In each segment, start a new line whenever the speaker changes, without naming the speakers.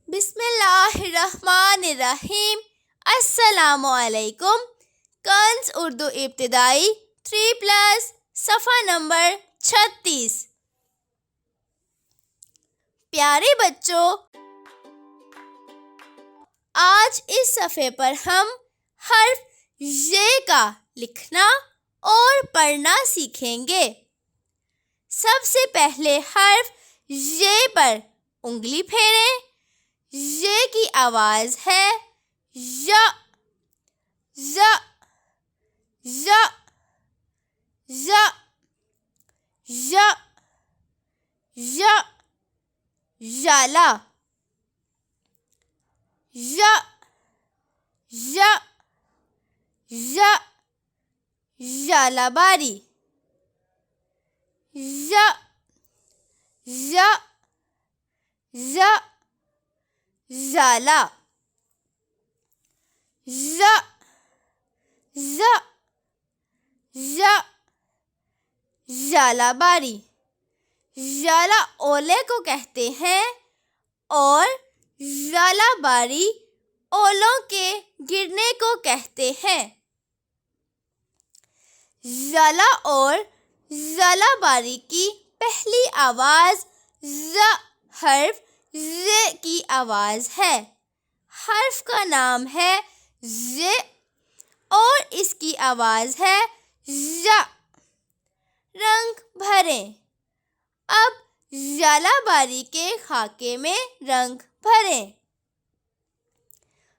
بسم اللہ الرحمن الرحیم۔ السلام علیکم۔ کنز اردو ابتدائی 3+ صفحہ نمبر 36۔ پیارے بچوں، آج اس صفحے پر ہم حرف ژ کا لکھنا اور پڑھنا سیکھیں گے۔ سب سے پہلے حرف ژ پر انگلی پھیریں۔ ژ کی آواز ہے ژ، ژ، ژ، ژ، ژ، ژ، ژالہ، ژ، ژ، ژ، ژالہ باری، ژ، ژ، ژ، ژالہ، ژ، ژ، ژ، ژالہ باری۔ ژالہ اولے کو کہتے ہیں اور ژالہ باری اولوں کے گرنے کو کہتے ہیں۔ ژالہ اور ژالہ باری کی پہلی آواز ژ حرف ژ کی آواز ہے۔ حرف کا نام ہے ژ اور اس کی آواز ہے ژ۔ رنگ بھریں۔ اب ژالہ باری کے خاکے میں رنگ بھریں۔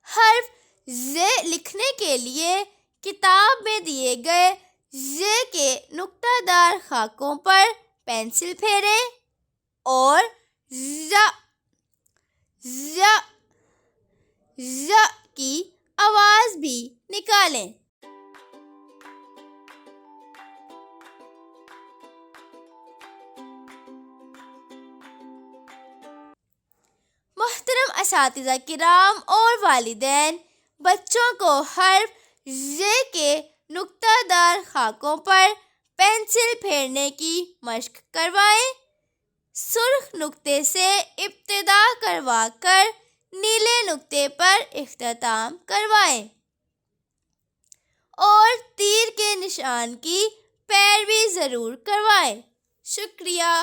حرف ژ لکھنے کے لیے کتاب میں دیے گئے ژ کے نقطہ دار خاکوں پر پنسل پھیریں اور ژ، ژ، ژ کی آواز بھی نکالیں۔ محترم اساتذہ کرام اور والدین، بچوں کو حرف ژ کے نقطہ دار خاکوں پر پنسل پھیرنے کی مشق کروائیں۔ سرخ نقطے سے ابتدا کروا کر نیلے نقطے پر اختتام کروائیں اور تیر کے نشان کی پیروی ضرور کروائیں۔ شکریہ۔